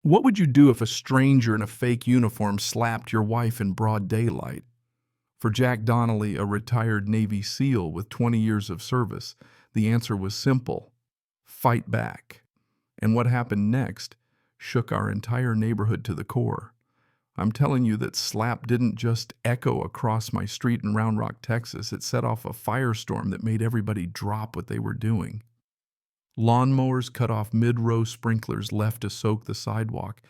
What would you do if a stranger in a fake uniform slapped your wife in broad daylight? For Jack Donnelly, a retired Navy SEAL with 20 years of service, the answer was simple: fight back. And what happened next shook our entire neighborhood to the core. I'm telling you that slap didn't just echo across my street in Round Rock, Texas. It set off a firestorm that made everybody drop what they were doing. Lawnmowers cut off mid-row, sprinklers left to soak the sidewalk,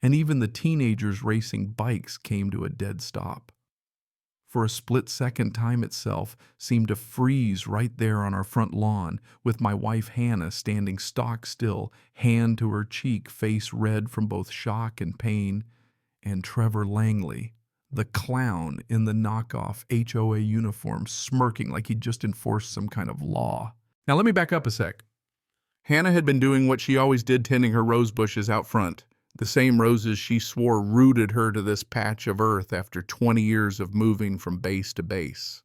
and even the teenagers racing bikes came to a dead stop. For a split second, time itself seemed to freeze right there on our front lawn, with my wife Hannah standing stock still, hand to her cheek, face red from both shock and pain, and Trevor Langley, the clown in the knockoff HOA uniform, smirking like he'd just enforced some kind of law. Now let me back up a sec. Hannah had been doing what she always did, tending her rose bushes out front, the same roses she swore rooted her to this patch of earth after 20 years of moving from base to base.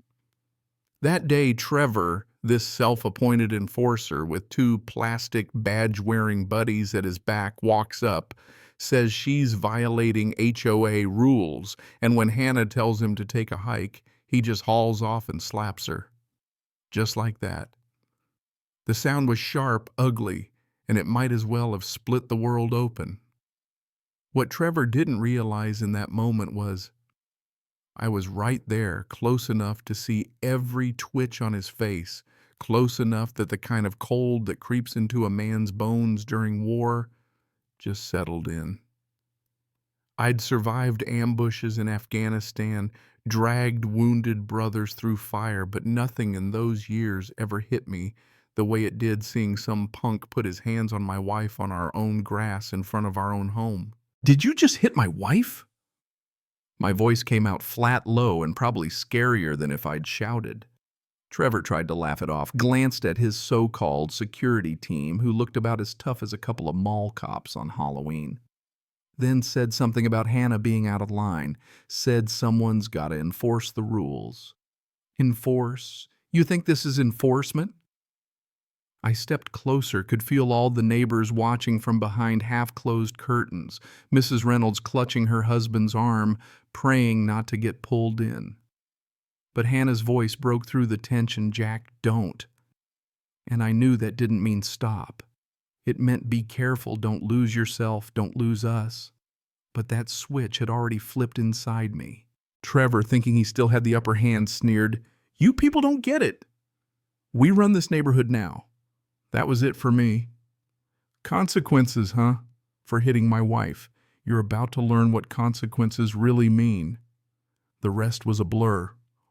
That day, Trevor, this self-appointed enforcer with two plastic badge-wearing buddies at his back, walks up, says she's violating HOA rules, and when Hannah tells him to take a hike, he just hauls off and slaps her. Just like that. The sound was sharp, ugly, and it might as well have split the world open. What Trevor didn't realize in that moment was I was right there, close enough to see every twitch on his face, close enough that the kind of cold that creeps into a man's bones during war just settled in. I'd survived ambushes in Afghanistan, dragged wounded brothers through fire, but nothing in those years ever hit me the way it did seeing some punk put his hands on my wife on our own grass in front of our own home. "Did you just hit my wife?" My voice came out flat, low, and probably scarier than if I'd shouted. Trevor tried to laugh it off, glanced at his so-called security team, who looked about as tough as a couple of mall cops on Halloween. Then said something about Hannah being out of line, said someone's gotta enforce the rules. Enforce? You think this is enforcement? I stepped closer, could feel all the neighbors watching from behind half-closed curtains, Mrs. Reynolds clutching her husband's arm, praying not to get pulled in. But Hannah's voice broke through the tension, "Jack, don't." And I knew that didn't mean stop. It meant be careful, don't lose yourself, don't lose us. But that switch had already flipped inside me. Trevor, thinking he still had the upper hand, sneered, "You people don't get it. We run this neighborhood now." That was it for me. Consequences, huh? For hitting my wife. You're about to learn what consequences really mean. The rest was a blur.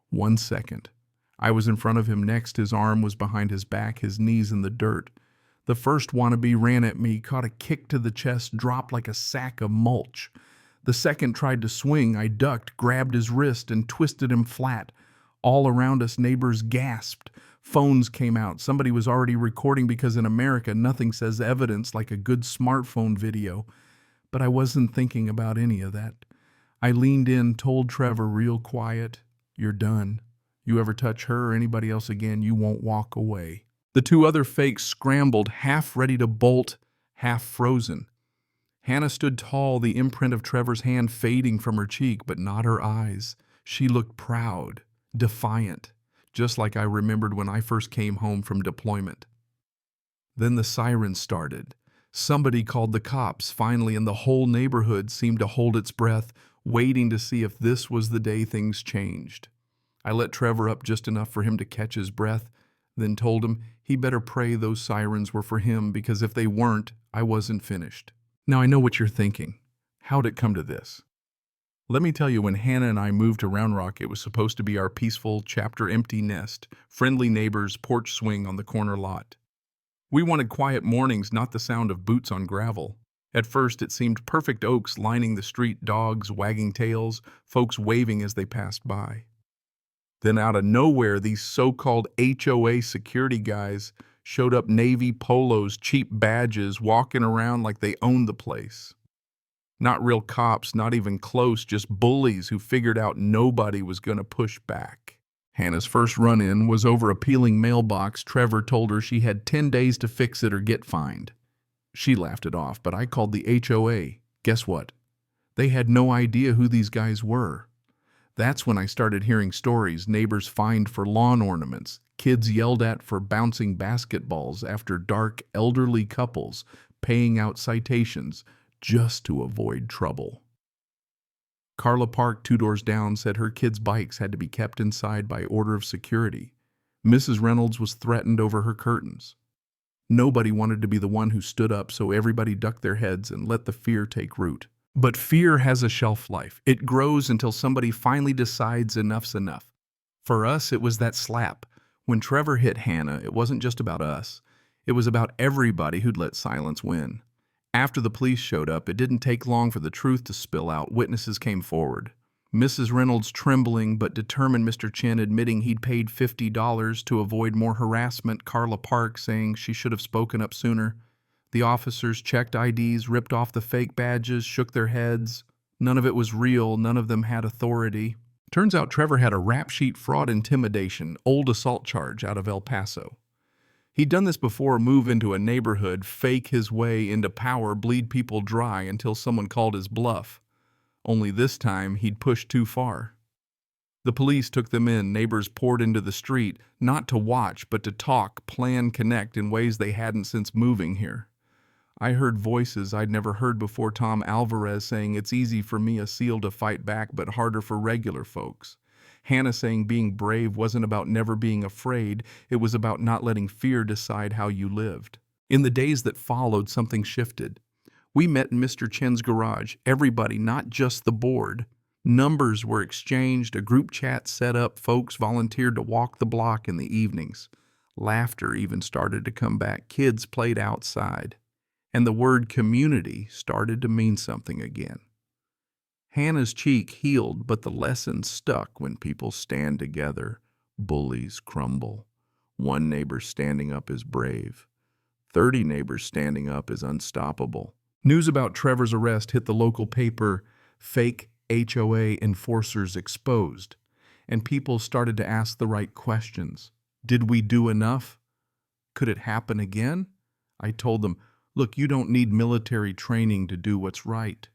1 second. I was in front of him next. His arm was behind his back, his knees in the dirt. The first wannabe ran at me, caught a kick to the chest, dropped like a sack of mulch. The second tried to swing. I ducked, grabbed his wrist, and twisted him flat. All around us, neighbors gasped. Phones came out. Somebody was already recording because in America, nothing says evidence like a good smartphone video. But I wasn't thinking about any of that. I leaned in, told Trevor real quiet, "You're done. You ever touch her or anybody else again, you won't walk away." The two other fakes scrambled, half ready to bolt, half frozen. Hannah stood tall, the imprint of Trevor's hand fading from her cheek, but not her eyes. She looked proud, defiant, just like I remembered when I first came home from deployment. Then the sirens started. Somebody called the cops, finally, and the whole neighborhood seemed to hold its breath, waiting to see if this was the day things changed. I let Trevor up just enough for him to catch his breath, then told him he better pray those sirens were for him, because if they weren't, I wasn't finished. Now I know what you're thinking. How'd it come to this? Let me tell you, when Hannah and I moved to Round Rock, it was supposed to be our peaceful, chapter-empty nest, friendly neighbors, porch swing on the corner lot. We wanted quiet mornings, not the sound of boots on gravel. At first, it seemed perfect oaks lining the street, dogs wagging tails, folks waving as they passed by. Then out of nowhere, these so-called HOA security guys showed up, navy polos, cheap badges, walking around like they owned the place. Not real cops, not even close, just bullies who figured out nobody was going to push back. Hannah's first run-in was over a peeling mailbox. Trevor told her she had 10 days to fix it or get fined. She laughed it off, but I called the HOA. Guess what? They had no idea who these guys were. That's when I started hearing stories: neighbors fined for lawn ornaments, kids yelled at for bouncing basketballs after dark, elderly couples paying out citations just to avoid trouble. Carla Park, 2 doors down, said her kids' bikes had to be kept inside by order of security. Mrs. Reynolds was threatened over her curtains. Nobody wanted to be the one who stood up, so everybody ducked their heads and let the fear take root. But fear has a shelf life. It grows until somebody finally decides enough's enough. For us, it was that slap. When Trevor hit Hannah, it wasn't just about us. It was about everybody who'd let silence win. After the police showed up, it didn't take long for the truth to spill out. Witnesses came forward. Mrs. Reynolds trembling but determined, Mr. Chin admitting he'd paid $50 to avoid more harassment, Carla Park saying she should have spoken up sooner. The officers checked IDs, ripped off the fake badges, shook their heads. None of it was real. None of them had authority. Turns out Trevor had a rap sheet: fraud, intimidation, old assault charge out of El Paso. He'd done this before: move into a neighborhood, fake his way into power, bleed people dry until someone called his bluff. Only this time he'd pushed too far. The police took them in. Neighbors poured into the street, not to watch, but to talk, plan, connect in ways they hadn't since moving here. I heard voices I'd never heard before. Tom Alvarez saying it's easy for me, a SEAL, to fight back, but harder for regular folks. Hannah saying being brave wasn't about never being afraid, it was about not letting fear decide how you lived. In the days that followed, something shifted. We met in Mr. Chen's garage, everybody, not just the board. Numbers were exchanged, a group chat set up, folks volunteered to walk the block in the evenings. Laughter even started to come back, kids played outside. And the word community started to mean something again. Hannah's cheek healed, but the lesson stuck. When people stand together, bullies crumble. One neighbor standing up is brave. 30 neighbors standing up is unstoppable. News about Trevor's arrest hit the local paper. Fake HOA enforcers exposed. And people started to ask the right questions. Did we do enough? Could it happen again? I told them, look, you don't need military training to do what's right.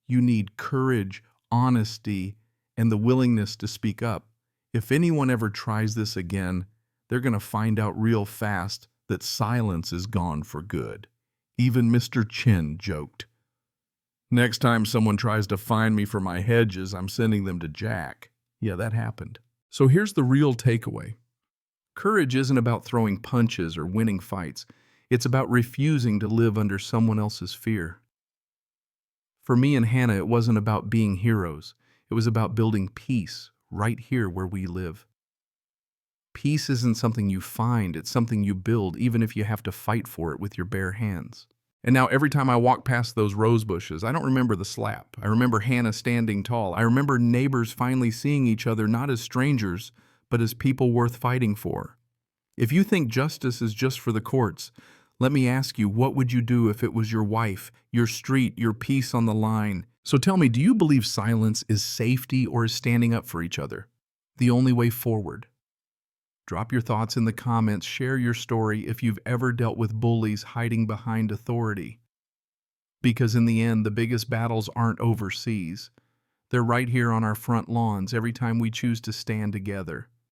You need courage, honesty, and the willingness to speak up. If anyone ever tries this again, they're going to find out real fast that silence is gone for good. Even Mr. Chin joked. Next time someone tries to fine me for my hedges, I'm sending them to Jack. Yeah, that happened. So here's the real takeaway. Courage isn't about throwing punches or winning fights. It's about refusing to live under someone else's fear. For me and Hannah, it wasn't about being heroes. It was about building peace right here where we live. Peace isn't something you find, it's something you build, even if you have to fight for it with your bare hands. And now every time I walk past those rose bushes, I don't remember the slap. I remember Hannah standing tall. I remember neighbors finally seeing each other not as strangers, but as people worth fighting for. If you think justice is just for the courts, let me ask you, what would you do if it was your wife, your street, your peace on the line? So tell me, do you believe silence is safety or is standing up for each other the only way forward? Drop your thoughts in the comments. Share your story if you've ever dealt with bullies hiding behind authority. Because in the end, the biggest battles aren't overseas. They're right here on our front lawns every time we choose to stand together.